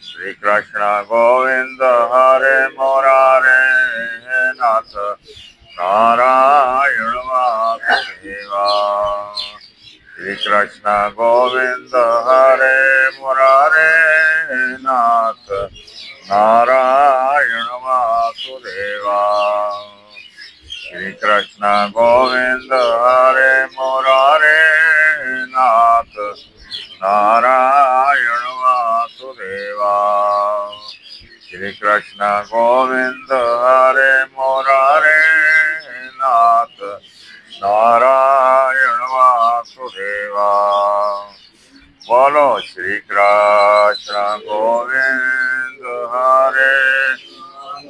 श्री कृष्ण गोविंद हरे मुरारे नाथ नारायण वासुदेवा। श्री कृष्ण गोविंद हरे मुरारे नाथ नारायण वासुदेवा। श्री कृष्ण गोविंद हरे मुरारे नाथ नारायण वासुदेवा। श्री कृष्ण गोविंद हरे मुरारे नाथ नारायण वासुदेवा। बोलो श्री कृष्ण गोविंद हरे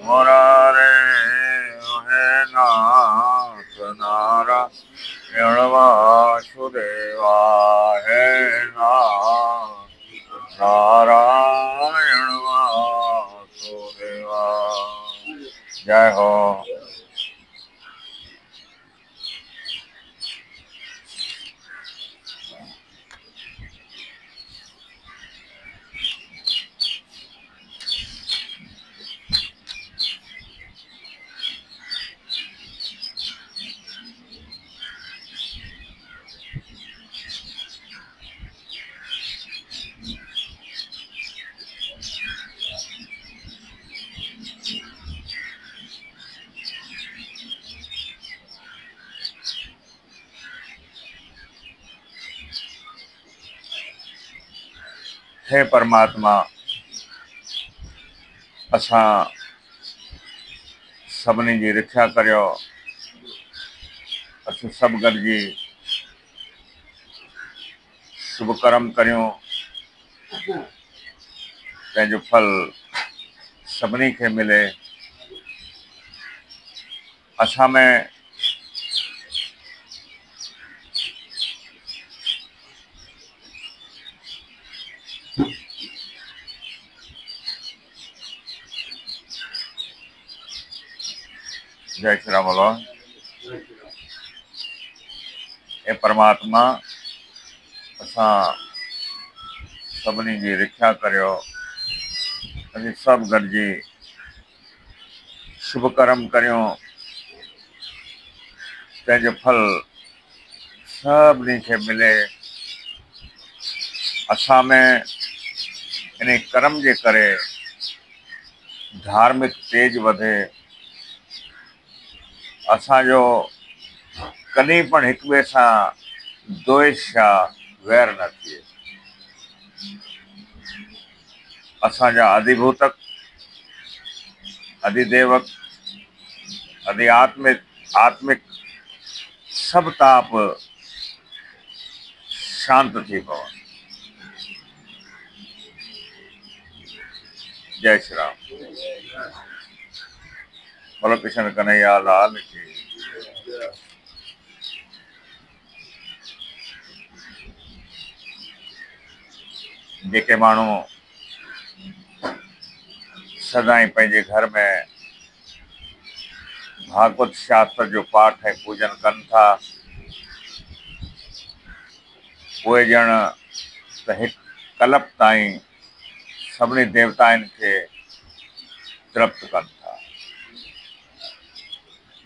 मुरारे हे नाथ नारायण वासुदेवा। हे नाथ नारायण वासुदेवा। जय हो। हे परमात्मा, असां सभिनी जी रक्षा करियो। असां सभु गॾिजी शुभ कर्म करियूं, तंहिंजो फल सभिनी खे मिले। असां में जय श्री राम बोलो। हे परमात्मा, असां सभिनी जी रक्षा करियो। असीं सभु गॾिजी शुभ कर्म करियूं, तंहिंजो फल सभिनी खे मिले। असां में इन कर्म जे करे धार्मिक तेज वधे। असांजो कॾहिं पण हिक ॿिए सां द्वेष या वैर न थिए। असांजा अधिभूतक, अधिदेवक, आत्मिक सभु ताप शांत थी पवनि। जय श्री राम। बोलो कृष्ण कन्हैया लाल की। जेके माण्हू सदाई पंहिंजे घर में भागवत शास्त्र जो पाठ ऐं पूजन कनि था, उहे ॼण त हिकु कल्प ताईं सभिनी देवताउनि खे तृप्त कनि था।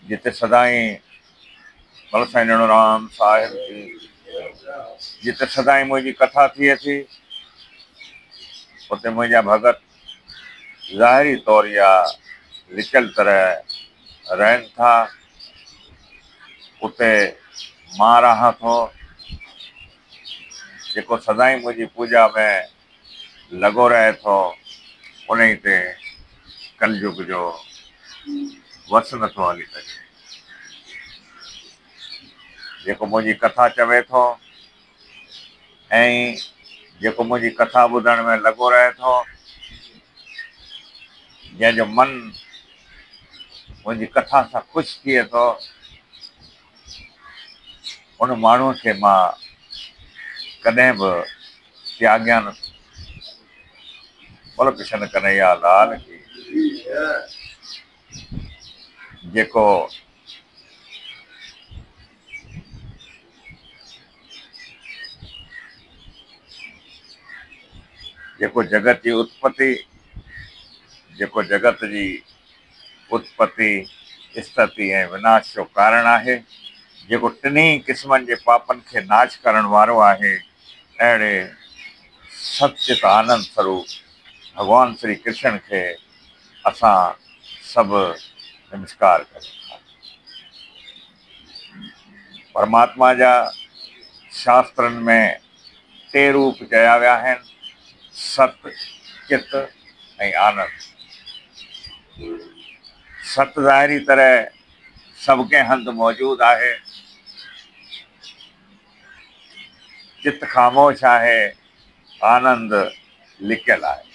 जिते सदाई भलो साईं राम साहिब जी, जिते सदाई मुंहिंजी कथा थिए थी, उते मुंहिंजा भगत ज़ाहिरी तौर या लिकियल तरह रहनि था। उते मां रहां थो, जेको सदाई मुंहिंजी पूजा में लॻो रहे थो, उन ई ते कलयुग जो वस नथो हली सघे। जेको मुंहिंजी कथा चवे थो ऐं जेको मुंहिंजी कथा ॿुधण में लॻो रहे थो, जंहिंजो मन मुंहिंजी कथा सां ख़ुशि थिए थो, उन माण्हूअ खे मां कॾहिं बि त्याॻियां न। बोलो कृष्ण कन्हैया लाल की। जेको जेको जगत जी उत्पत्ति, जेको जगत जी उत्पत्ति, स्थिति ऐं विनाश जो कारण आहे, जेको टिनी क़िस्मनि जे पापनि खे नाश करण वारो आहे, अहिड़े सचित आनंद स्वरूप भॻवान श्री कृष्ण खे असां सभु नमस्कार कयूं था। परमात्मा जा शास्त्रनि में टे रूप चया विया आहिनि, सत, चित ऐं आनंद। सत ज़ाहिरी तरह सभ के हंधि मौजूदु आहे, चित ख़ामोश आहे, आनंद लिकियलु आहे।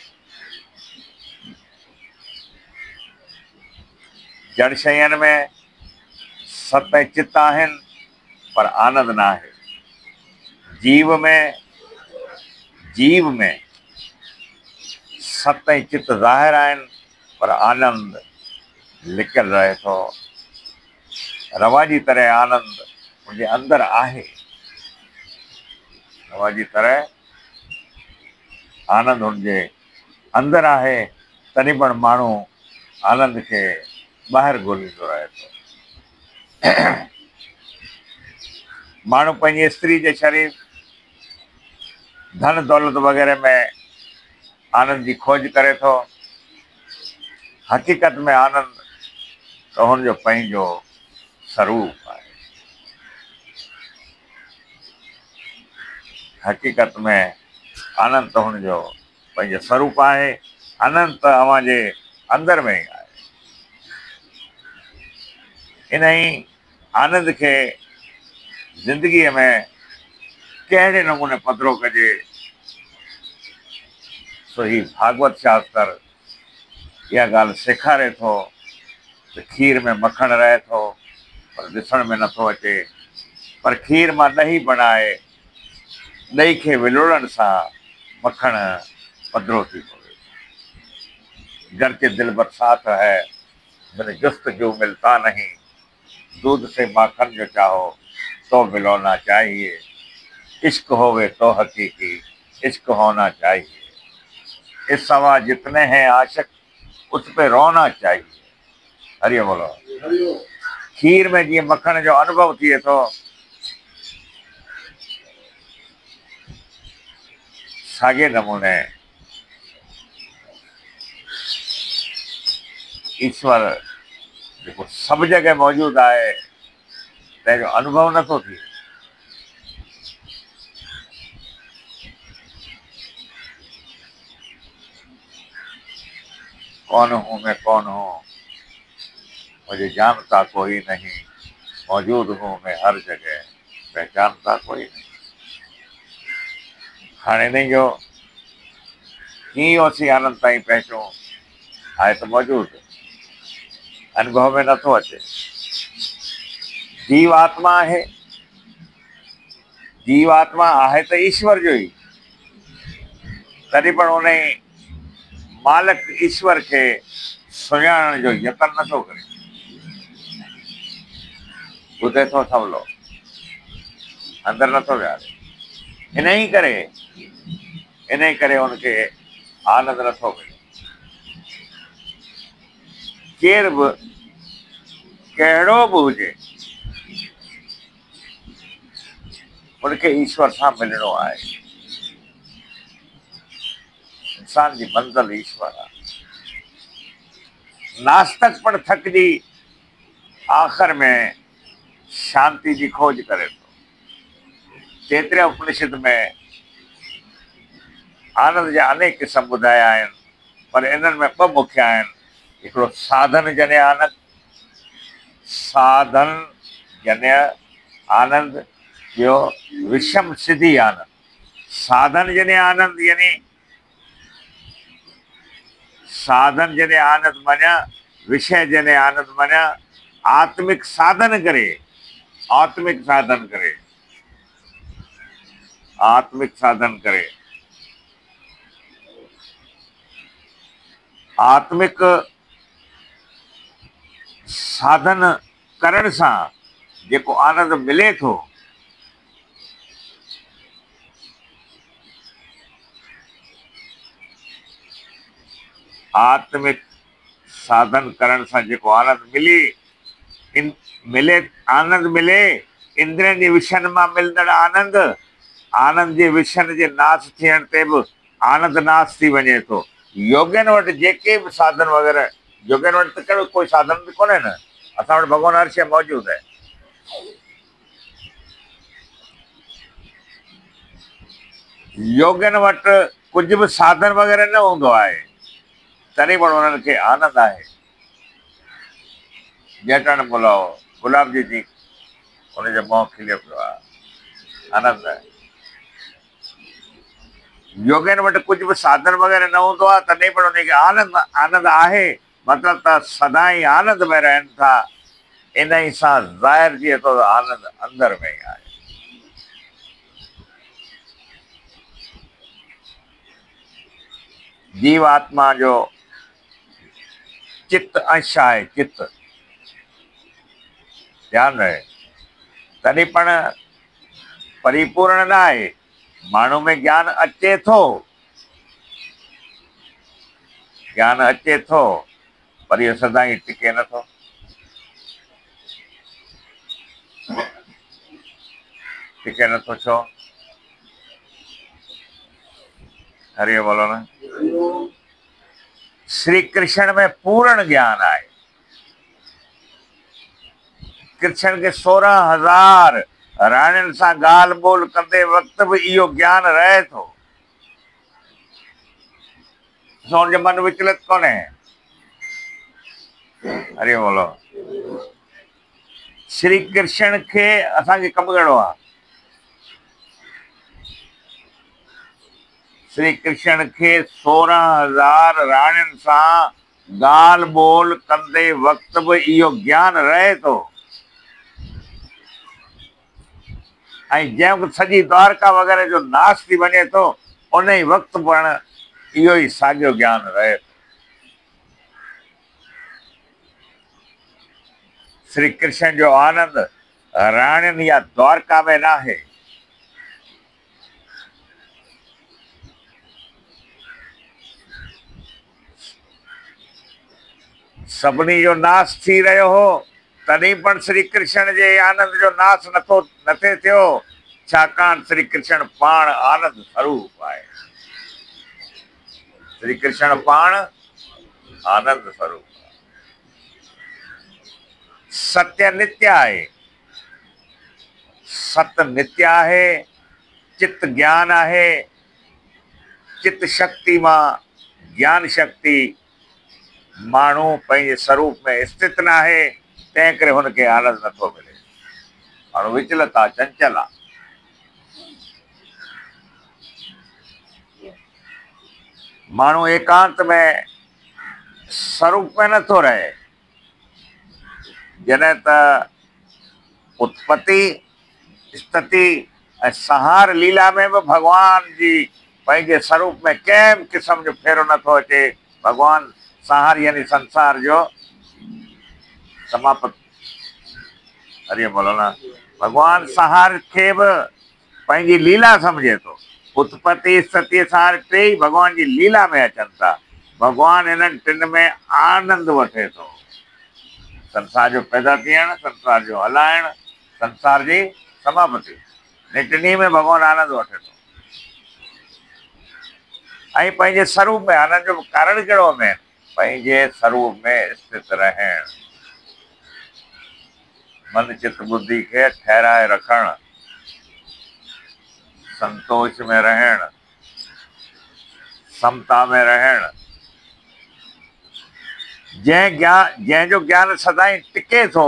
जड़ शयुनि में सत ऐं चित आहिनि पर आनंद न आहे। जीव में सत ऐं चित ज़ाहिर आहिनि पर आनंद लिकियलु रहे थो। रवा जी तरह आनंद मुंहिंजे अंदरि आहे, रवा जी तरह आनंद हुनजे अंदरि आहे, तॾहिं पण माण्हू आनंद खे ॿाहिरि ॻोल्हींदो रहे थो। माण्हू पंहिंजी स्त्री जे शरीर, धन दौलत वग़ैरह में आनंद जी खोज करे थो। हक़ीक़त में आनंद त हुनजो पंहिंजो स्वरूप आहे। हक़ीक़त में आनंद त हुनजो पंहिंजो स्वरूप आहे। आनंद त अव्हां जे अंदरि में ई आहे। इन ई आनंद खे ज़िंदगीअ में कहिड़े नमूने पधिरो कजे, सो ही भागवत शास्त्र इहा ॻाल्हि सेखारे थो त खीर में मखणु रहे थो पर ॾिसण में नथो अचे, पर खीर मां ॾही बणाए ॾही खे विलोड़ण सां मखणु पधिरो थी पवे। घर के दिल बरसात है, मैंने जुस्तजू मिलता नहीं, दूध से माखन जो चाहो तो मिलाना चाहिए, इश्क होवे तो हकीकी, इश्क होना चाहिए, इस सवा जितने हैं आशिक उस पे रोना चाहिए। हरिओम बोलो। खीर में जीअं मखण जो अनुभव थिए थो, साॻे नमूने ईश्वर जेको सभु जॻह मौजूदु आहे, तंहिंजो अनुभव नथो थिए। कौन हूँ मैं कौन हूँ, मुझे जानता कोई नहीं, मौजूद हूँ मैं हर जगह, पहचानता कोई नहीं। हाणे हिन जो कीअं ओसी आनंद ताईं पहुचूं, आहे त मौजूदु, अनुभव में नथो अचे। जीवात्मा आहे, जीवात्मा आहे त ईश्वर जो ई, तॾहिं पण उन मालिक ईश्वर खे सुञाणण जो यतन नथो करे। ॿुधे थो सवलो, अंदरि नथो विहारे। इन ई करे हुनखे आनंद नथो मिले। केर बि कहिड़ो बि हुजे, उनखे ईश्वर सां मिलणो आहे। इंसान जी मंज़िल ईश्वर आहे। नास्तिक पण थकिजी आख़िर में शांति जी खोज करे थो। केतिरे उपनिषद में आनंद जा अनेक क़िस्म ॿुधाया आहिनि, पर इन्हनि में ॿ मुख्य आहिनि। हिकिड़ो साधन जन्य आनंद, साधन जन्य आनंद, ॿियो विषम सिद्धि आनंद। साधन जन्य आनंद यानी साधन जन्य आनंद माना विषय जन्य आनंद माना आत्मिक साधन करे, आत्मिक साधन करे, आत्मिक साधन करे, आत्मिक साधन करण सां जेको आनंद मिले थो, आत्मिक साधन करण सां जेको आनंद मिले आनंद मिले, इंद्रियनि जे विषयनि मां मिलंदड़ आनंद, आनंद जे विषयनि जे नाश थियण ते बि आनंद नाश थी वञे थो। योगियनि वटि जेके बि साधन वग़ैरह, योगियनि वटि त कहिड़ो कोई साधन बि कोन्हे न, असां वटि भॻवानु हर शइ मौजूदु आहे। योगियनि वटि कुझु बि साधन वग़ैरह न हूंदो आहे, तॾहिं पण उन्हनि खे आनंद आहे। ॼटण बुलाओ गुलाब जी हुनजो मुंहुं खिलियो पियो आहे, आनंद आहे। योगियनि वटि कुझु बि साधन वग़ैरह न हूंदो आहे, तॾहिं पण उनखे आनंद आहे। मतिलबु त सदाई आनंद में रहनि था। इन ई सां ज़ाहिर थिए थो त आनंद अंदर में ई आहे। जीव आत्मा जो चित्त अंश आहे, चित्त ध्यानु रहे, तॾहिं पण परिपूर्ण न आहे। माण्हू में ज्ञान अचे थो, ज्ञान अचे थो, पर इहो सदाई टिके नथो। टिके नथो छो? हरिओम बोलो न। श्री कृष्ण में पूर्ण ज्ञान आहे। कृष्ण खे 16,000 राणियुनि सां ॻाल्हि ॿोल कंदे वक़्तु बि इहो ज्ञान रहे थो। हुनजो मन विचलित कोन्हे। हरिओम बोलो। श्री कृष्ण खे असांखे कमु कहिड़ो आहे? श्री कृष्ण खे 16,000 राणियुनि सां ॻाल्हि ॿोल कंदे वक़्तु बि इहो ज्ञान रहे थो। ऐं जंहिं वक़्तु सॼी द्वारका वग़ैरह जो नाश थी वञे थो, उन ई वक़्तु पण इहो ई साॻियो ज्ञान रहे थो। श्री कृष्ण जो आनंद राणियुनि या द्वारका में न आहे। सभिनी जो नाश थी रहियो हो, तॾहिं पण श्री कृष्ण जे आनंद जो नाश नथे थियो, छाकाणि श्री कृष्ण पाण आनंद स्वरूप आहे। श्री कृष्ण पाण आनंद स्वरूप आहे। सत्य नित्य आहे, सत्य नित्य आहे। चित्त ज्ञान आहे। चित्त शक्ति मां ज्ञान शक्ति माण्हू पंहिंजे स्वरूप में स्थित न आहे, तंहिं करे हुनखे आनंद नथो मिले। माण्हू विचलित आहे, चंचल आहे। माण्हू एकांत में स्वरूप में नथो रहे। जॾहिं त उत्पत्ति स्थिति ऐं संहार लीला में बि भॻवान जी पंहिंजे स्वरूप में कंहिं क़िस्म जो फेरो नथो अचे। भॻवान संहार यानी संसार जो समाप्त। हरिओम बोलो न। भॻवान संहार खे बि पंहिंजी लीला सम्झे थो। उत्पत्ति स्थिति संहार टे ई भॻवान जी लीला में अचनि था। भॻवान इन्हनि टिनि में आनंद वठे थो। संसार जो पैदा थियण, संसार जो हलाइण, संसार जी समाप्ति, टिनी में भॻवानु आनंद वठे थो। ऐं पंहिंजे स्वरूप में आनंद जो कारण कहिड़ो में? पंहिंजे स्वरूप में स्थित रहण, मन चित बुद्धि खे ठहराए रखण, संतोष में रहण, समता में रहण। जंहिंजो ज्ञान सदाई टिके थो,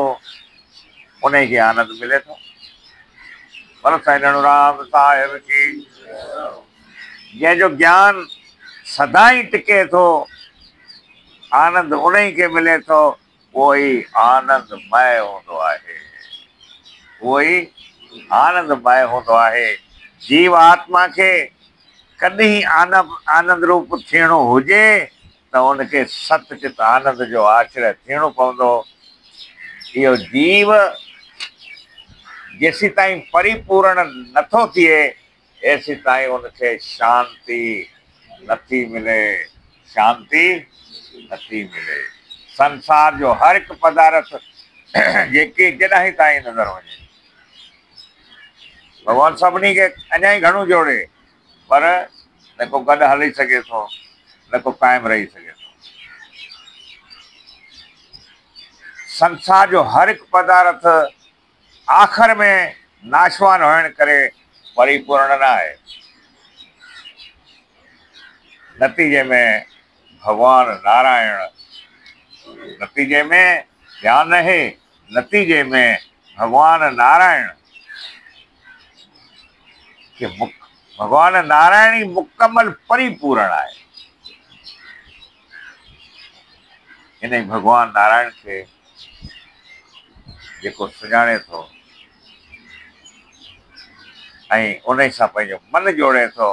उन खे आनंद मिले थो। पर साईं राम साहिब की। जंहिंजो ज्ञान सदाई टिके थो, आनंद उन ई खे मिले थो, उहो ई आनंदमय हूंदो आहे। उहो ई आनंदमय हूंदो आहे। जीव आत्मा खे कॾहिं आनंद रूप थियणो हुजे त उनखे सतचित आनंद जो आश्रय थियणो पवंदो। इहो जीव जेसी ताईं परिपूर्ण नथो थिए, एसी ताईं उनखे शांति नथी मिले। शांति नथी मिले। संसार जो हर एक पदार्थ जेके जॾहिं ही ताईं नज़र वञे, भगवान सभिनी खे अञा ई घणो जोड़े, पर न को गॾु हली सघे थो, न को क़ाइमु रही सघे थो। संसार जो हर एक पदार्थ आख़िर में नाशवान हुअण करे परिपूर्ण न आहे। नतीजे में भगवान नारायण, नतीजे में ध्यान रहे, नतीजे में भगवान नारायण के भगवान नारायण ही मुकम्मल परिपूर्ण आहे। इन भगवान नारायण के जेको सुञाणे थो ऐं उन सां पंहिंजो मन जोड़े थो।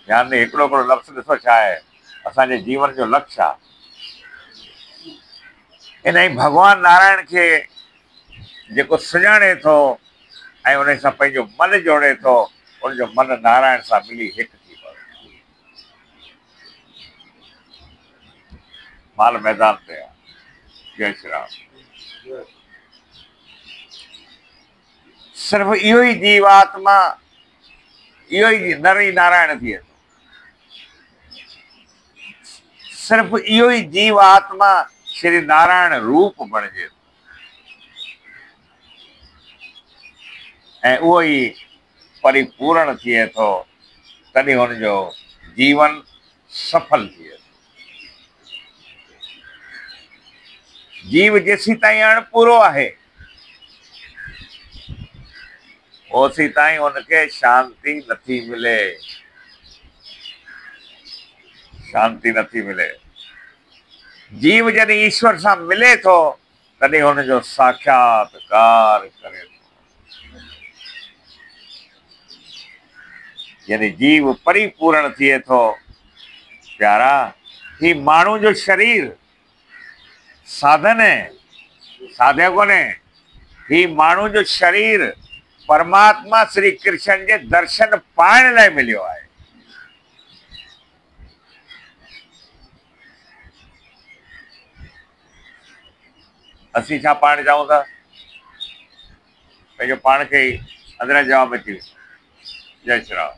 ध्यान ॾे, हिकिड़ो हिकिड़ो लफ़्ज़ ॾिसो छा आहे असांजे जीवन जो लक्ष्य आहे। इन भगवान नारायण के जेको सुञाणे थो ऐं उन सां पंहिंजो मन जोड़े थो, उनजो मन नारायण सां मिली हिकु थी पवे। माल मैदान ते आहे। जय श्री राम। सिर्फ़ इहो ई जीवात्मा, इहो ई नर ई नारायण थिए थो। सिर्फ़ इहो ई जीवात्मा श्री नारायण रूप बणिजे थो ऐं उहो ई परिपूर्ण थिए थो, तॾहिं हुनजो जीवन सफल थिए थो। जीव जेसीं ताईं अणपूरो आहे, ओसीं ताईं हुनखे शांति नथी मिले, शांति नथी मिले। जीव जॾहिं ईश्वर सां मिले थो, तॾहिं हुनजो साक्षात्कार करे थो। यानी जीव परिपूर्ण थिए थो। प्यारा, ही माण्हू जो शरीर साधन है, साध्य कोन्हे। ही माण्हू जो शरीर परमात्मा श्री कृष्ण जे दर्शन पाइण लाइ मिलियो आहे। असीं छा पाइण चाहियूं था? पंहिंजो पाण खे ई अंदरां जवाब अची वियो। जय श्री राम।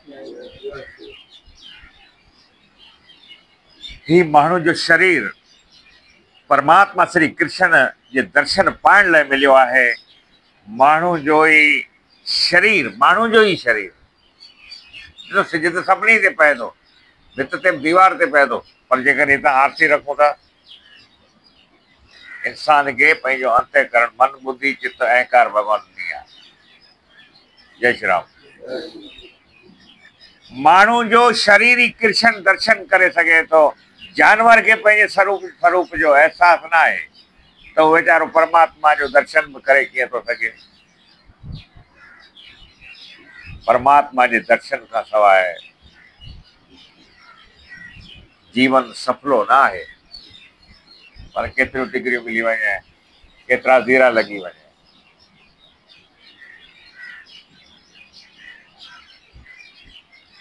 ही माण्हू जो शरीर परमात्मा श्री कृष्ण जे दर्शन पाइण लाइ मिलियो आहे। माण्हू जो ई शरीर, माण्हू जो ई शरीर ॾिसो, सिज त सभिनी ते पए थो, भित ते दीवार ते पए थो, पर जेकॾहिं हितां आरसी रखूं था, इंसान खे पंहिंजो अंतःकरण, मन, बुद्धि, चित्त, अहंकार भगवान ॾिनी आहे। जय श्री राम। माण्हू जो शरीर ई कृष्ण दर्शन करे सघे थो। जानवर खे पंहिंजे स्वरूप जो अहसास न आहे, त उहो वीचारो परमात्मा जो दर्शन बि करे कीअं थो सघे? परमात्मा जे दर्शन खां सवाइ जीवन सफलो न आहे। पर केतिरियूं डिग्रियूं मिली वञे, केतिरा ज़ीरा लॻी वञे,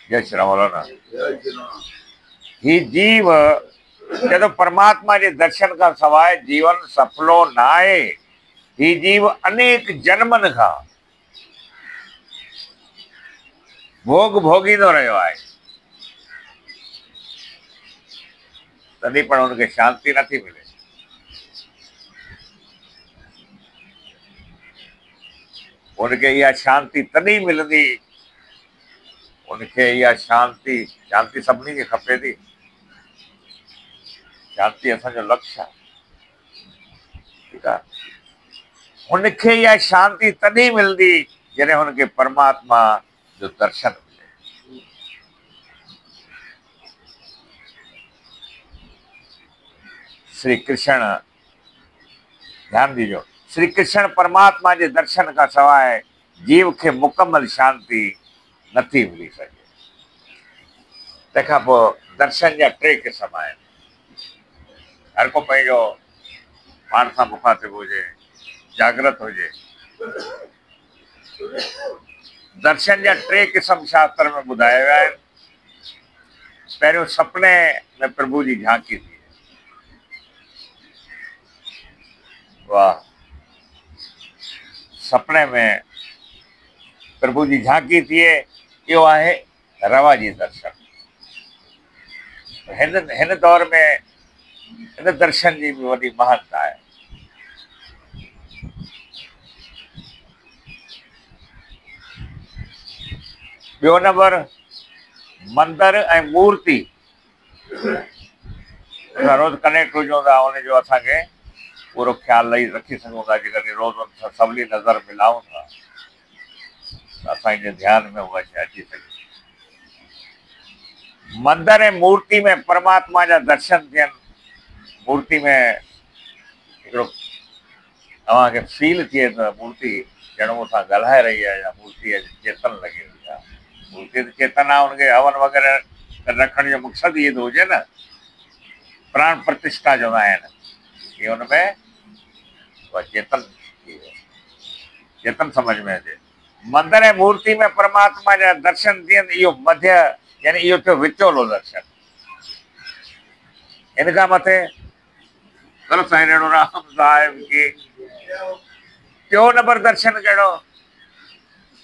जय श्री राम। मौलाना, ही जीव जॾहिं परमात्मा जे दर्शन खां सवाइ जीवन सफलो न आहे। ही जीव अनेक जन्मनि खां भोग भोगींदो रहियो आहे, तॾहिं पण हुनखे शांति नथी मिले। उनखे इहा शांति तॾहिं मिलंदी, उनखे इहा शांति सभिनी खे खपे थी। शांति असांजो लक्ष्य आहे, ठीकु आहे। हुनखे इहा शांति तॾहिं मिलंदी जॾहिं हुनखे परमात्मा जो दर्शन मिले। श्री कृष्ण, ध्यान दीजो, श्री कृष्ण परमात्मा जे दर्शन खां सवाइ जीव खे मुकम्मल शांति नथी मिली सघे। तंहिंखां पोइ दर्शन जा टे क़िस्म आहिनि। हर को पंहिंजो पाण सां मुखातिब हुजे, जागृत हुजे। दर्शन जा टे क़िस्म शास्त्र में ॿुधाया विया आहिनि। पहिरियों सपने में प्रभु जी झांकी थी। वाह, सपने में प्रभु जी झांकी थी, यो आहे रवा जी दर्शन। हिन दौर में हिन दर्शन जी भी वॾी महानता है। ॿियो नंबर, मंदिर ऐं मूर्ति रोज़ कनेक्ट हुजूं था, उनजो असांखे पूरो ख्याल रखी सघूं था। जेकॾहिं रोज़ उन सां सवली नज़र मिलाऊं था त असांजे ध्यान में उहा शइ अची सघे। मंदिर ऐं मूर्ति में परमात्मा जा दर्शन थियनि। मूर्ति में हिकिड़ो तव्हांखे फील थिए त मूर्ति ॼण मूंसां ॻाल्हाए रही आहे, या मूर्ति चेतन लॻे रही आहे। मूर्ति त चेतन आहे, हुनखे हवन वग़ैरह रखण जो मक़सदु इहो थो हुजे न, प्राण प्रतिष्ठा चवंदा आहिनि, इहे हुनमें उहा चेतन चेतन समझ में अचे। मंदिर ऐं मूर्ति में परमात्मा जा दर्शन थियनि, इहो मध्य यानी इहो थियो विचोलो दर्शन। इन खां मथे चलो साईं रेणुराम साहिब की टियों नंबर दर्शन कहिड़ो?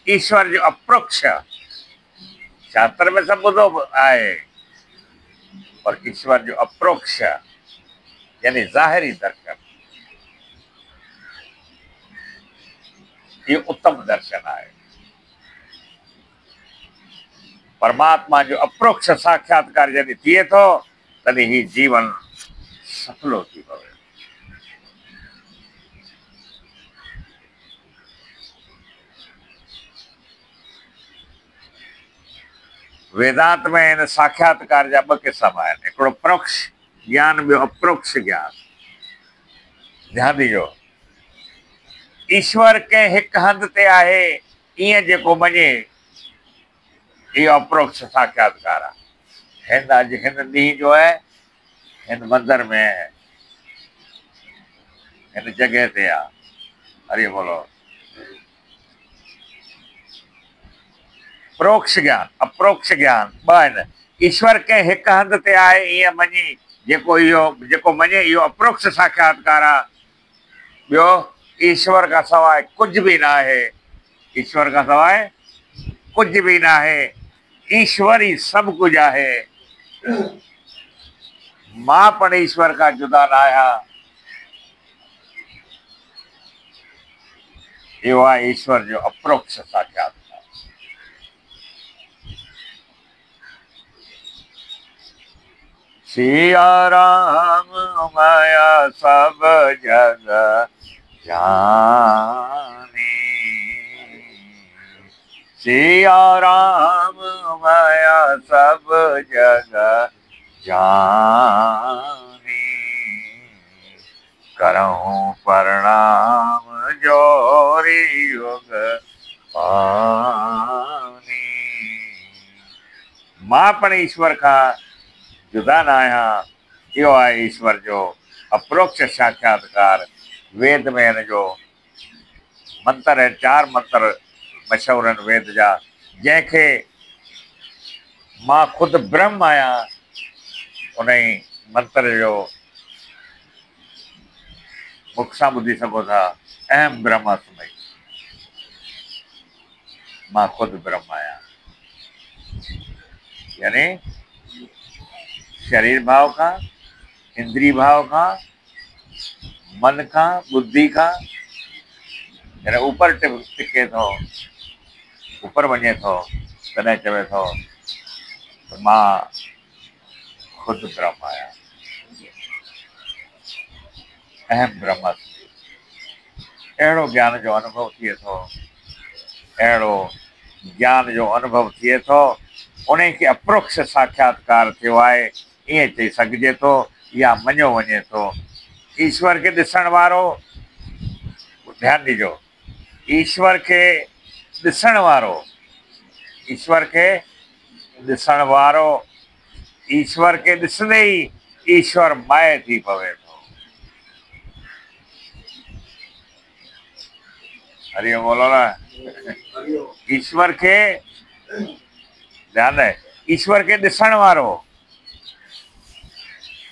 ईश्वर जो अप्रोक्ष। शास्त्र में सभु ॿुधो आहे, पर ईश्वर जो अप्रोक्ष यानी ज़ाहिरी दर्शन, ये उत्तम दर्शन है। परमात्मा जो अप्रोक्ष साक्षात्कार जॾहिं थिए थो तॾहिं ही जीवन सफलो थी पवे। वेदांत में इन साक्षात्कार जा ॿ क़िस्म आहिनि, हिकिड़ो प्रोक्ष ज्ञान, ॿियो अप्रोक्ष ज्ञान। ध्यानु ॾिजो, ईश्वर के हिकु हंधि ते आहे ईअं जेको मञे, इहो अप्रोक्ष साक्षात्कार आहे। हिन अॼु हिन ॾींहुं जो आहे, हिन मंदर में, हिन जॻह ते आहे। हरि बोलो। प्रोक्ष ज्ञान, अप्रोक्ष ज्ञान ॿ आहिनि। ईश्वर के हिकु हंधि ते आहे ईअं मञी, जेको मञे इहो अप्रोक्ष साक्षात्कार आहे। ॿियो, ईश्वर खां सवाइ कुझु बि न आहे, ईश्वर खां सवाइ कुझु बि न आहे, ईश्वर ई सभु कुझु आहे। मां पण ईश्वर खां जुदा न आहियां। इहो आहे ईश्वर जो अप्रोक्ष साक्षात्कार। सिया राम माया सब जग जानी, सिया राम माया सब जग जानी, करऊं प्रणाम जोरी युग पानी। मां पण ईश्वर खां जुदा न आहियां, इहो आहे ईश्वर जो अप्रोक्ष साक्षात्कार। वेद में हिन जो मंत्र आहिनि, 4 मंत्र मशहूरु आहिनि वेद जा, जंहिंखे मां ख़ुदि ब्रह्म आहियां, उन ई मंत्र जो मुख सां ॿुधी सघो था। अहम ब्रह्मास्मि, मां ख़ुदि ब्रह्म आहियां। यानी शरीर भाव खां, इंद्री भाव खां, मन खां, बुद्धि खां, यानी ऊपर टिके थो, ऊपर वञे थो, तॾहिं चवे थो त मां ख़ुदि ब्रह्म आहियां, अहम ब्रह्मास्मि। अहिड़ो ज्ञान जो अनुभव थिए थो, अहिड़ो ज्ञान जो अनुभव थिए थो, उन खे अप्रोक्ष साक्षात्कार थियो आहे, ईअं चई सघिजे थो, या मञियो वञे थो। ईश्वर खे ॾिसण वारो, ध्यानु ॾिजो, ईश्वर खे ॾिसण वारो, ईश्वर खे ॾिसण वारो, ईश्वर खे ॾिसंदे ई ईश्वर माए थी पवे थो। हरिओम बोलो न। ईश्वर खे ध्यानु आहे, ईश्वर खे ॾिसण वारो,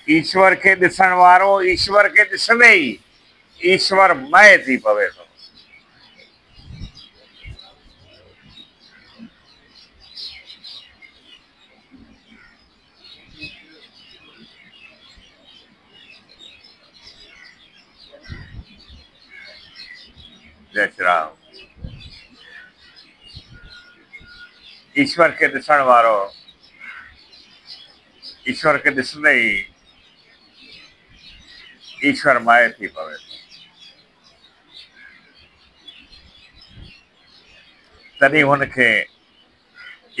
ईश्वर के ॾिसण वारो ईश्वर के ॾिसंदे ई ईश्वर मय थी पवे थो। जय श्री राम। ईश्वर के ॾिसण वारो ईश्वर के ॾिसंदे ई ईश्वर मय थी पवे थो। तॾहिं हुनखे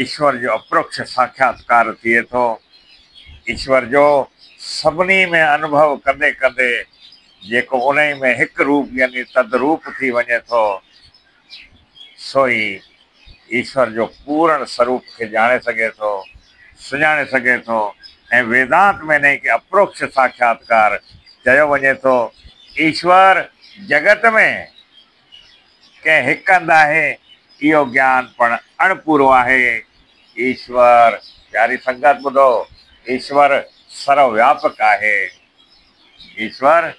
ईश्वर जो अप्रोक्ष साक्षात्कार थिए थो। ईश्वर जो सभिनी में अनुभव कंदे कंदे जेको उन में हिकु रूप यानी तद्रूप थी वञे थो, सो ई ईश्वर जो पूर्ण स्वरूप खे ॼाणे सघे थो, सुञाणे सघे थो। ऐं वेदांत में इन खे अप्रोक्ष साक्षात्कार चयो वञे थो। ईश्वर जगत में कंहिं हिकु हंधि आहे, इहो ज्ञान पण अणपूरो आहे। ईश्वर प्यारी संगत ॿुधो, ईश्वर सर्वव्यापक आहे। ईश्वर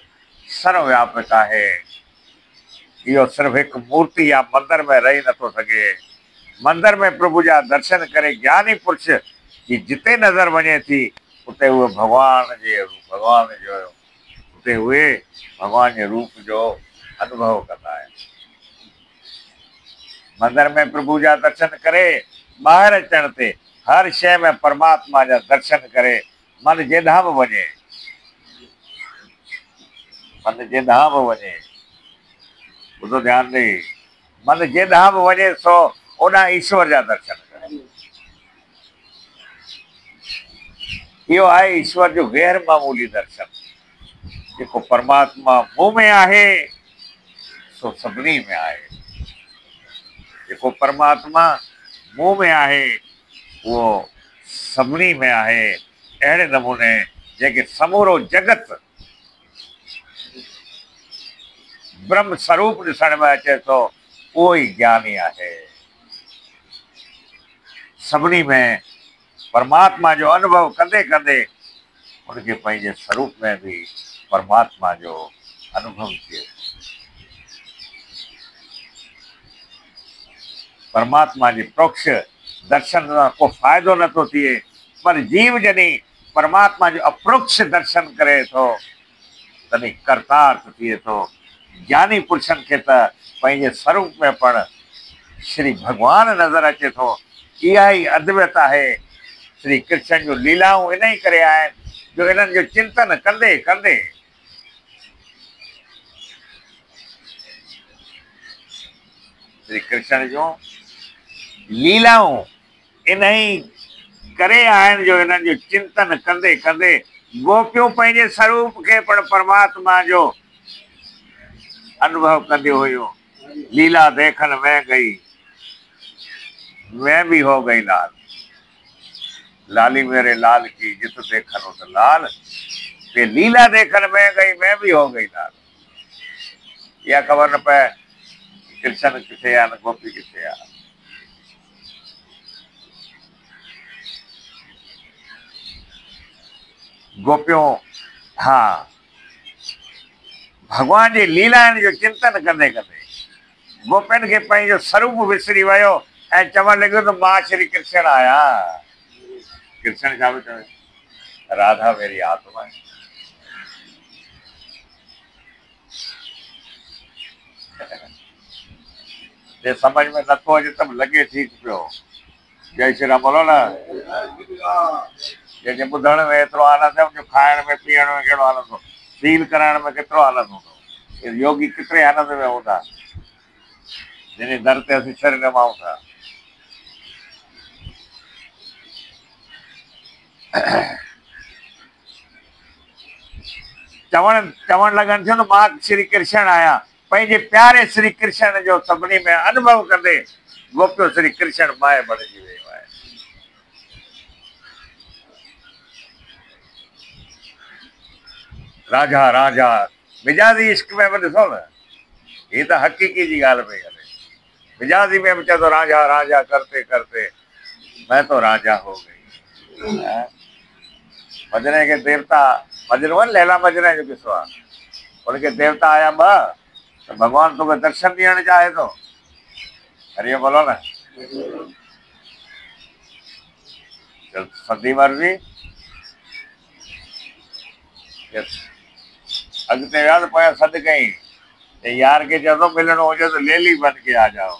सर्वव्यापक आहे। इहो सिर्फ़ु हिकु मूर्ति या मंदर में रही नथो सघे। मंदर में प्रभु जा दर्शन करे ज्ञानी पुरुष जी जिते नज़र वञे थी, उते उहे भॻवान जो उते उहे भॻवान जे रूप जो अनुभव कंदा आहिनि। मंदर में प्रभु जा दर्शन करे ॿाहिरि अचण ते हर शइ में परमात्मा जा दर्शन करे मन जेॾांहुं बि वञे, मन जेॾांहुं बि वञे, ॿुधो ध्यानु ॾेई, मन जेॾांहुं बि वञे सो ओॾां ईश्वर जा दर्शन करे। इहो आहे ईश्वर जो गैर मामूली दर्शन। जेको परमात्मा मूं में आहे सो सभिनी में आहे। जेको परमात्मा मूं में आहे उहो सभिनी में आहे। अहिड़े नमूने जेके समूरो जगत ब्रह्म स्वरूप ॾिसण में अचे थो, उहो ई ज्ञानी आहे। सभिनी में परमात्मा जो अनुभव कंदे कंदे उनखे पंहिंजे स्वरूप में बि परमात्मा जो अनुभव थिए। परमात्मा जे प्रोक्ष दर्शन सां को फ़ाइदो नथो थिए, पर जीव जॾहिं परमात्मा जो अप्रोक्ष दर्शन करे थो तॾहिं कर्तार्थ थिए थो। ज्ञानी पुरुषनि खे त पंहिंजे स्वरूप में पण श्री भॻवान नज़र अचे थो। इहा ई अद्वैत आहे। श्री कृष्ण जूं लीलाऊं इन ई करे आहिनि जो इन्हनि जो चिंतन कंदे कंदे श्री कृष्ण जूं लीलाऊं इन ई करे आहिनि जो इन्हनि जो चिंतन कंदे कंदे गोपियूं पंहिंजे स्वरूप खे पण परमात्मा जो अनुभव कंदियूं हुयूं। लीला देखन में गई, मैं भी हो गई लाल, लाली मेरे लाल की जित देखन उत लाल, ये लीला देखन में गई मैं भी हो गई लाल। या खबर न पए कृष्ण किथे आहे न गोपी किथे आहे। गोपियूं हा भगवान जी लीलाउनि जो चिंतन कंदे कंदे गोपियुनि खे पंहिंजो स्वरूप विसरी वियो ऐं चवणु लॻियो त मां श्री कृष्ण आहियां। कृष्ण छा पियो चवे? राधा मेरी आत्मा है। जे समझ में नथो अचे त लॻे ठीकु पियो। जय श्री राम बोलो न। जंहिंजे ॿुधण में एतिरो आनंद आहे, खाइण में पीअण में कहिड़ो आनंद हो, फील कराइण में केतिरो आनंद हूंदो। योगी केतिरे आनंद में हूंदा जंहिंजे दर ते असीं सिर नमाऊं था। चवण लॻनि थियूं त मां श्री कृष्ण आहियां। पंहिंजे प्यारे श्री कृष्ण जो सभिनी में अनुभव कंदे गोपियो श्री कृष्ण माए बणिजी वियो आहे। राजा राजा मिजाज़ी इश्क में बि ॾिसो न, हीअ त हक़ीक़ी जी ॻाल्हि पई हले। मिजाज़ी में बि चए थो राजा राजा करते करते मैं तो राजा हो गई। भजने के देवता मजनू लैला मजनू जो किस्सो आहे। उनके देवता आया तो भगवान तोखे दर्शन ॾियणु चाहे थो। हरिओम बोलो न। सदी मर्ज़ी अॻिते विया त पोयां सॾु कई यार के चयो तो मिलणो हुजे तो लेली बन के आ जाओ।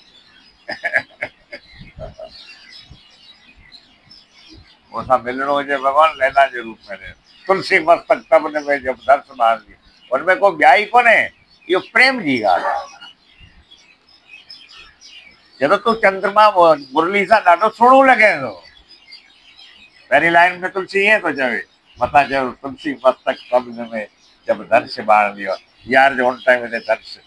मूंसां मिलणो हुजे भगवान लैला जे रूप में तुलसी मस्तक तब में जब दर्श मारजी। उनमें को ॿिया ई कोन्हे, इहो प्रेम जी ॻाल्हि आहे। जॾहिं तूं चंद्रमा मुरली सां ॾाढो सुहिणो लॻे थो। पहिरीं लाइन में तुलसी ईअं थो चवे, मथां चयो तुलसी मस्तक तब में जब दर्श मारजी यार जो हुन टाइम ते दर्श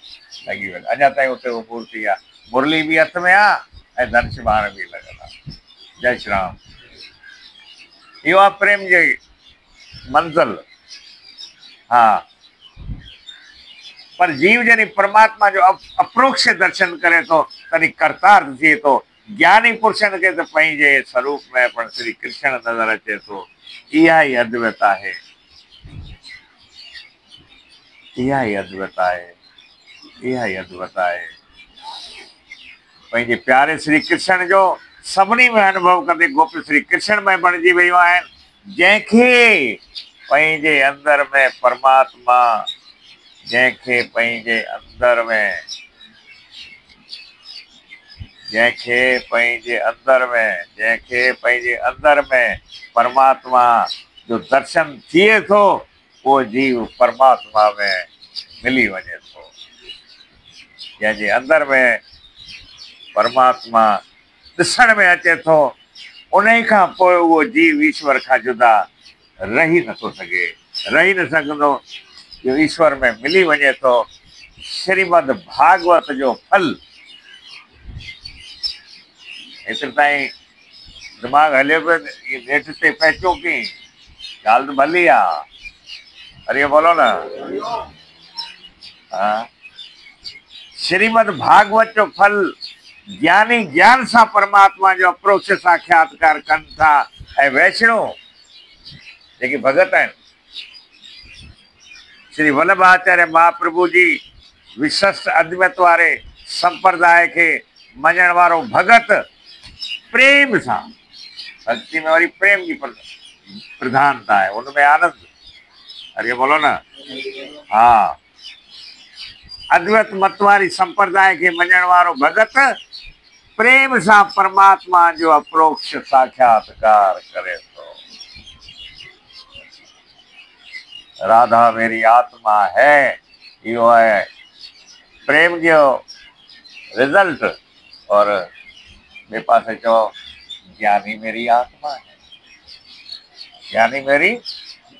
लॻी वञे। अञा ताईं उते उहा मूर्ति आहे, मुरली बि हथ में आहे ऐं दर्श मार बि लॻल आहे। जय श्री राम। इहो आहे प्रेम जी मंज़िल। हा, पर जीव जॾहिं परमात्मा जो अप्रोक्ष दर्शन करे थो तॾहिं करतार्थ थिए थो। ज्ञानी पुरुषनि खे त पंहिंजे स्वरूप में पण श्री कृष्ण नज़र अचे थो। इहा ई अद्वैत आहे, इहा ई अद्वैत आहे, इहा ई अद्वैत आहे। पंहिंजे प्यारे श्री कृष्ण जो सभिनी में अनुभव कंदे गोपी श्री कृष्ण में बणिजी वियूं आहिनि। जंहिंखे पंहिंजे अंदर में परमात्मा, जंहिंखे पंहिंजे अंदर में, जंहिंखे पंहिंजे अंदर में, जंहिंखे पंहिंजे अंदर में परमात्मा जो दर्शन थिए थो, उहो जीव परमात्मा में मिली वञे थो। जंहिंजे अंदर में परमात्मा ॾिसण में अचे थो, उन खां पोइ उहो जीव ईश्वर खां जुदा रही नथो सघे, रही न सघंदो। जो ईश्वर में मिली वञे थो। श्रीमद भागवत जो फल एतिरे ताईं दिमाग़ हलियो पियो। इहे नेठ ते पहुचो की ॻाल्हि त भली आहे। हरिओ बोलो न। हा, श्रीमद भागवत जो फल ज्ञानी ज्ञान सां परमात्मा जो अप्रोक्ष साक्षात्कार कनि था। ऐं वैष्णो जेके भगत आहिनि, श्री वल्लभ आचार्य महाप्रभु जी विशिष्ट अद्वैत वारे संप्रदाय खे मञण वारो भगत प्रेम सां, भक्ति में वरी प्रेम जी प्रधानता है, उनमें आनंद। अरे बोलो ना। हाँ, अद्वैत मत वारी संप्रदाय के मञण वारो भगत प्रेम सां परमात्मा जो अप्रोक्ष साक्षात्कार करे थो। राधा मेरी आत्मा है, यो है प्रेम जो रिजल्ट। और मेरे पास चो ज्ञानी मेरी आत्मा है, ज्ञानी मेरी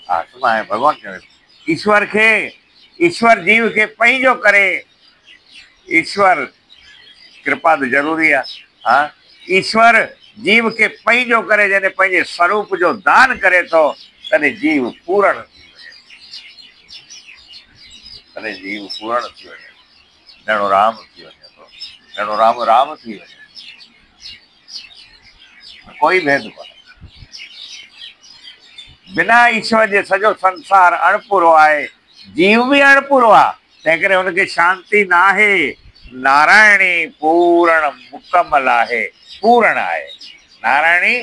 आत्मा है। भगवान चवे ईश्वर के, ईश्वर जीव के पंहिंजो करे। ईश्वर कृपा तो जरूरी है। हाँ, ईश्वर जीव के पंहिंजो करे, जैसे पंहिंजे स्वरूप जो दान करे तो तॾहिं जीव पूर्ण थी वञे, तॾहिं जीव पूर्ण थी वञे। ॼणो राम थी वञे थो, ॼणो राम राम थी वञे। कोई भेद कोन्हे। बिना ईश्वर जे सॼो संसार अणपूरो आहे, जीव भी अणपूरो आहे। तंहिं करे हुनखे शांति न आहे। नारायणी पूर्ण मुकमल आहे, पूर्ण आहे। नारायणी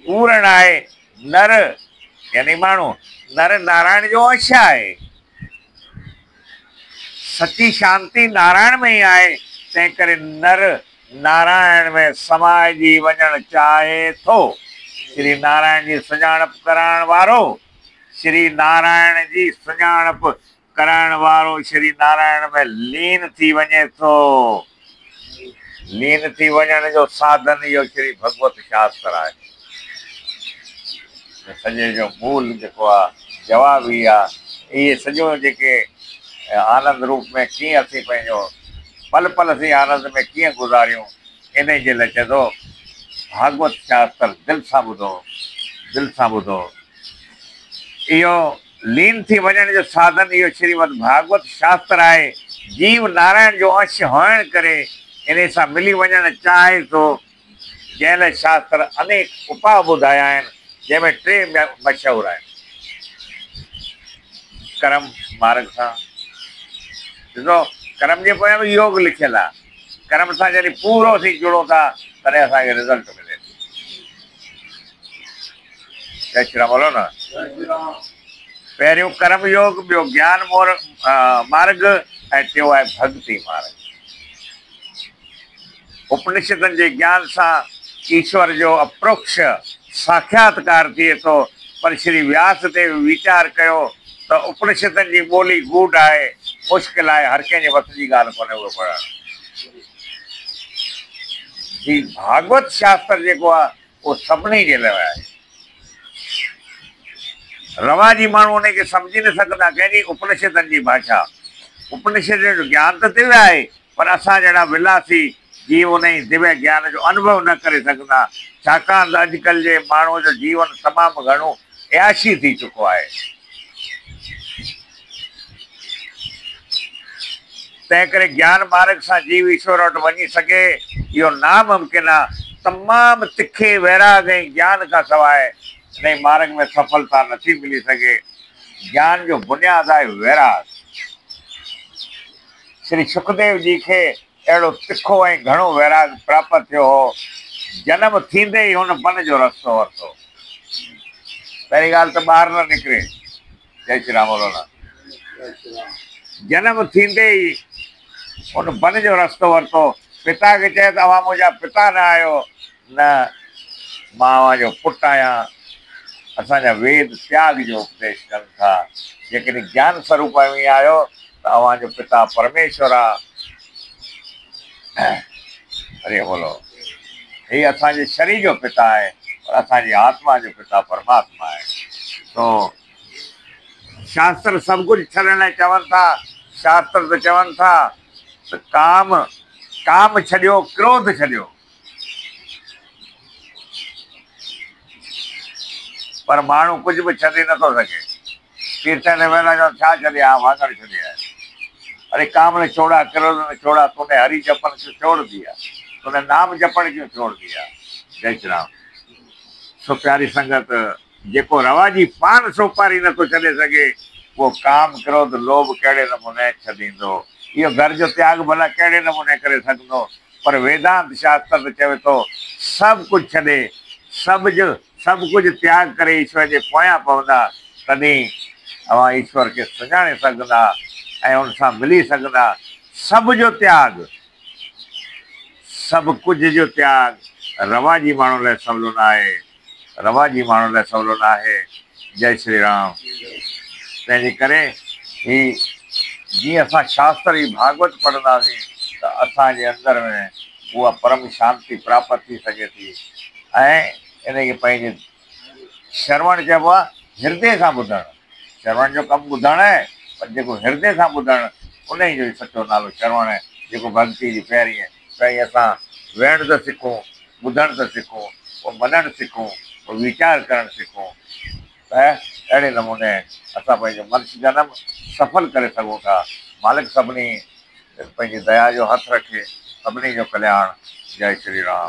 पूर्ण आहे। नर यानी माण्हू, नर नारायण जो अंश आहे। सची शांति नारायण में ही आहे। तंहिं करे नर नारायण में समाइजी वञणु चाहे थो। श्री नारायण जी सुञाणप कराइण वारो, श्री नारायण जी सुञाणप कराइण वारो श्री नारायण में लीन थी वञे थो। लीन थी वञण जो साधन इहो श्री भगवत शास्त्र आहे। सॼे जो मूल जेको आहे जवाब ई आहे। इहे सॼो जेके आनंद रूप में कीअं असीं पंहिंजो पल पल असीं आनंद में कीअं गुज़ारियूं, इन जे लाइ चए थो भागवत शास्त्र दिलि सां ॿुधो, दिलि सां ॿुधो। इहो लीन थी वञण जो साधन इहो श्रीमद भागवत शास्त्र आहे। जीव नारायण जो अंश हुअण करे इन सां मिली वञणु चाहे थो। जंहिं लाइ शास्त्र अनेक उपाय ॿुधाया आहिनि, जंहिंमें 3 मशहूरु आहिनि। कर्म मार्ग सां। ॾिसो कर्म जे पोयां बि योग लिखियल आहे। कर्म सां जॾहिं पूरो थी जुड़ूं था तॾहिं असांखे रिज़ल्ट मिले थो। जय श्री राम बोलो न। पहिरियों कर्म योग, ॿियो ज्ञान मार्ग, ऐं टियों आहे भक्ति मार्ग। उपनिषदनि जे ज्ञान सां ईश्वर जो अप्रोक्ष साक्षात्कार थिए थो। पर श्री व्यास ते वीचार कयो त उपनिषदनि जी ॿोली गूढ़ आहे, मुश्किल आहे, हर कंहिंजे वस जी ॻाल्हि कोन्हे उहो पढ़णु। ही भागवत शास्त्र जेको आहे उहो सभिनी जे लाइ आहे। रवाजी माण्हू उनखे सम्झी न सघंदा कंहिंजी उपनिषदनि जी भाषा। उपनिषद जो ज्ञान त दिव्य आहे, पर असां जहिड़ा विलासी जीव उन जी दिव्य ज्ञान जो अनुभव न करे सघंदा, छाकाणि त अॼुकल्ह जे माण्हूअ जो जीवन तमामु घणो अयाशी थी चुको आहे। तंहिं करे ज्ञान मार्ग सां जीव ईश्वर वटि वञी सघे इहो नामुमकिन आहे। तमामु तिखे वैराग ऐं ज्ञान खां सवाइ इन मार्ग में सफलता नथी मिली सघे। ज्ञान जो बुनियादु आहे वैराग। श्री सुखदेव जी खे अहिड़ो तिखो ऐं घणो वैराग प्राप्त थियो हो, जनम थींदे ई हुन बन जो रस्तो वरितो। पहिरीं ॻाल्हि त ॿाहिरि न निकिरे। जय श्री राम बोलो न। जनम थींदे ई हुन बन जो रस्तो वरितो। पिता खे चए त अवां मुंहिंजा पिता न आहियो, न मां अवांजो पुटु आहियां। असांजा वेद त्याग जो उपदेश कनि था। जेकॾहिं ज्ञान स्वरूप में आहियो त अवांजो पिता परमेश्वर आहे। हरे बोलो। ही असांजे शरीर जो पिता आहे, पर असांजी आत्मा जो पिता परमात्मा आहे। तो शास्त्र सभु कुझु छॾण लाइ चवनि था। शास्त्र त चवनि था त काम छॾियो, क्रोध छॾियो। पर माण्हू कुझु बि छॾे नथो सघे। तीर्थन वेला जो छा छॾे, हा वाङण छॾे आहे। अरे काम ने छोड़ा, क्रोध ने छोड़ा, तूने हरि जपन क्यों छोड़ दिया, तूने नाम जपण क्यों छोड़ दिया। जय श्री राम। सो प्यारी संगत, जेको रवाजी पान सोपारी नथो छॾे सघे, वो काम क्रोध लोभ कहिड़े नमूने छॾींदो। इहो घर जो त्याग भला कहिड़े नमूने करे सघंदो, पर वेदांत शास्त्र त चवे थो सभु कुझु छॾे, सभु कुझु त्याग करे ईश्वर जे पोयां पवंदा, तॾहिं अवां ईश्वर खे सुञाणे सघंदा ऐं उन सां मिली सघंदा। सभ जो त्याग, सभु कुझु जो त्याग रवाजी माण्हू लाइ सवलो न आहे। रवाजी माण्हू लाइ सवलो न आहे। जय श्री राम। तंहिंजे करे ही जीअं असां शास्त्र जी भागवत पढ़ंदासीं त असांजे अंदर में उहा परम शांती प्राप्त थी सघे थी। ऐं इनखे पंहिंजे श्रवण चइबो आहे, हृदय सां ॿुधणु। श्रवण जो कमु ॿुधणु आहे, पर जेको हृदय सां ॿुधणु उन ई जो ई सचो नालो श्रवण आहे, जेको भक्ति जी पहिरीं आहे। पहिरीं असां वेहण त सिखूं, ॿुधण त सिखूं, पोइ मञणु सिखूं, पोइ वीचार करणु सिखूं, त अहिड़े नमूने असां पंहिंजो मनुष्य जनम सफल करे सघूं था। मालिक सभिनी पंहिंजी दया जो हथु रखे, सभिनी जो कल्याण। जय श्री राम।